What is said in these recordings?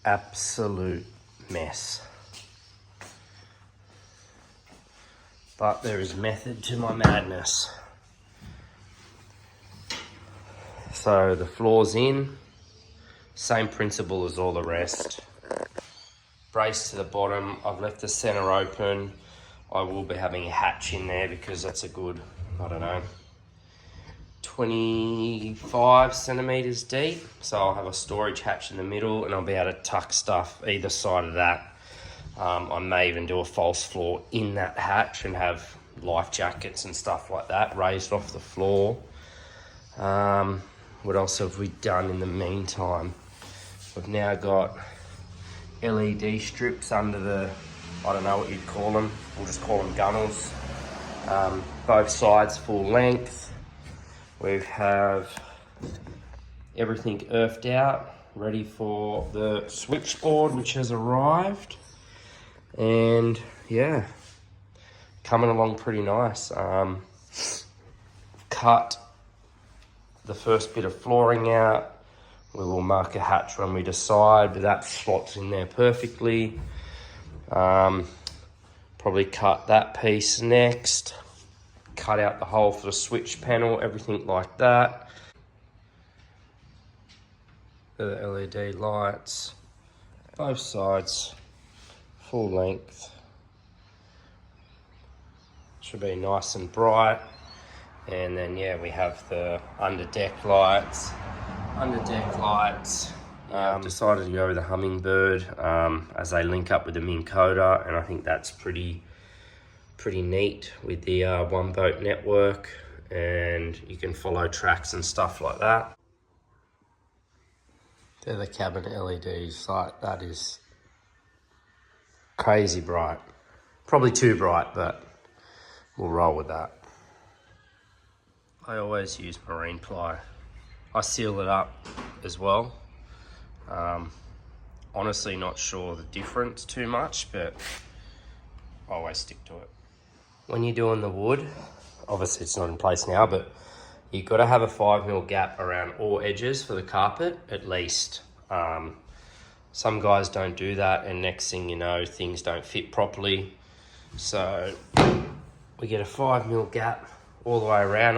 absolute mess. But there is method to my madness. So the floor's in, same principle as all the rest. Brace to the bottom. I've left the center open. I will be having a hatch in there because that's a good, I don't know, 25 centimeters deep. So I'll have a storage hatch in the middle and I'll be able to tuck stuff either side of that. I may even do a false floor in that hatch and have life jackets and stuff like that raised off the floor. What else have we done in the meantime? We've now got LED strips under the, I don't know what you'd call them. We'll just call them gunnels. Both sides full length. We have everything earthed out, ready for the switchboard, which has arrived. And yeah, coming along pretty nice. Cut the first bit of flooring out. We will mark a hatch when we decide, but that slots in there perfectly. Probably cut that piece next. Cut out the hole for the switch panel, everything like that. The LED lights, both sides, full length. Should be nice and bright. And then yeah, we have the under deck lights. I've decided to go with the Hummingbird as they link up with the Minn Kota, and I think that's pretty neat with the one boat network, and you can follow tracks and stuff like that. They're the cabin LEDs. Like, that is crazy bright. Probably too bright, but we'll roll with that. I always use marine ply. I seal it up as well. Honestly, not sure the difference too much, but I always stick to it. When you're doing the wood, obviously it's not in place now, but you've got to have a 5mm gap around all edges for the carpet, at least. Some guys don't do that, and next thing you know, things don't fit properly. So we get a 5mm gap all the way around.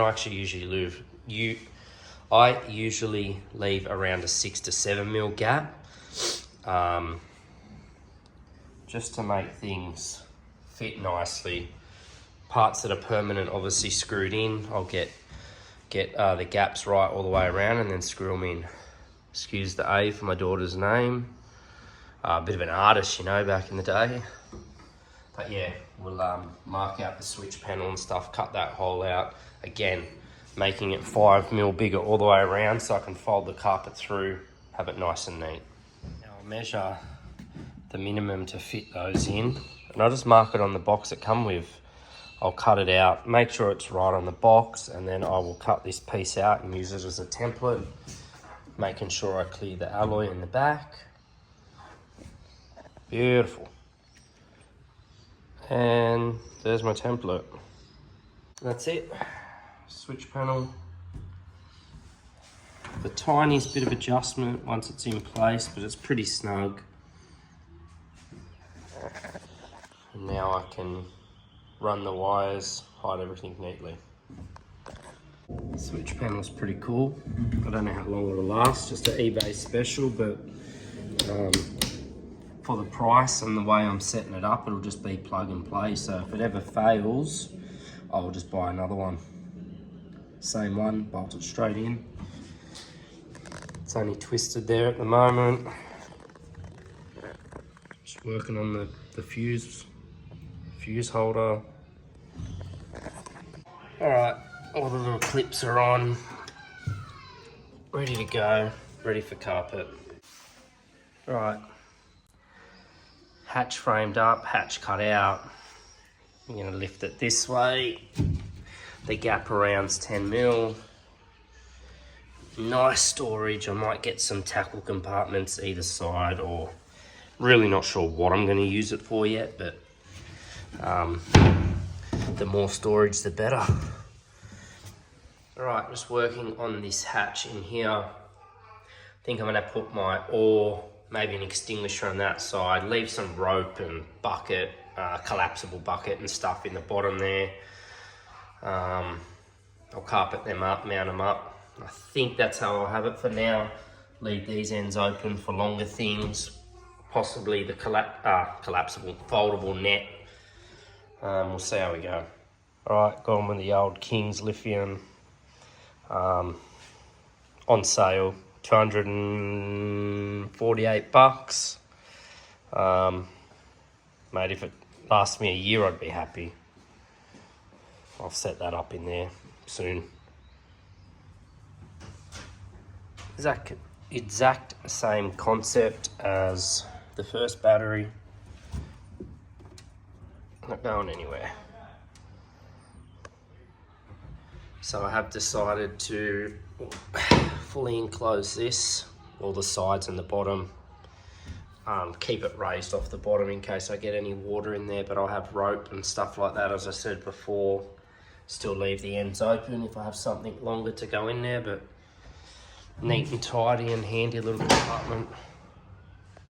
I usually leave around a 6 to 7mm gap, just to make things fit nicely. Parts that are permanent, obviously screwed in, I'll get the gaps right all the way around and then screw them in. Excuse the A for my daughter's name. A bit of an artist, you know, back in the day. But yeah, we'll mark out the switch panel and stuff, cut that hole out. Again, making it 5mm bigger all the way around so I can fold the carpet through, have it nice and neat. Now I'll measure the minimum to fit those in, and I'll just mark it on the box it come with. I'll cut it out, make sure it's right on the box, and then I will cut this piece out and use it as a template, making sure I clear the alloy in the back. Beautiful. And there's my template. That's it. Switch panel. The tiniest bit of adjustment once it's in place, but it's pretty snug. And now I can run the wires, hide everything neatly. Switch panel's pretty cool. I don't know how long it'll last, just an eBay special, but for the price and the way I'm setting it up, it'll just be plug and play. So if it ever fails, I'll just buy another one. Same one, bolt it straight in. It's only twisted there at the moment. Just working on the fuse holder. All right, all the little clips are on, ready to go, ready for carpet. All right, hatch framed up, hatch cut out. I'm gonna lift it this way. The gap around's 10mm. Nice storage. I might get some tackle compartments either side, or really not sure what I'm gonna use it for yet, but the more storage, the better. All right, just working on this hatch in here. I think I'm gonna put my oar maybe an extinguisher on that side, leave some rope and bucket, collapsible bucket and stuff in the bottom there. I'll carpet them up, mount them up. I think that's how I'll have it for now. Leave these ends open for longer things, possibly the collapsible, foldable net. We'll see how we go. All right, gone with the old King's Lithium on sale, $248. Mate, if it lasts me a year, I'd be happy. I'll set that up in there soon. Exact same concept as the first battery. Not going anywhere. So I have decided to fully enclose this, all the sides and the bottom. Keep it raised off the bottom in case I get any water in there, but I'll have rope and stuff like that, as I said before. Still leave the ends open if I have something longer to go in there, but neat and tidy and handy little compartment.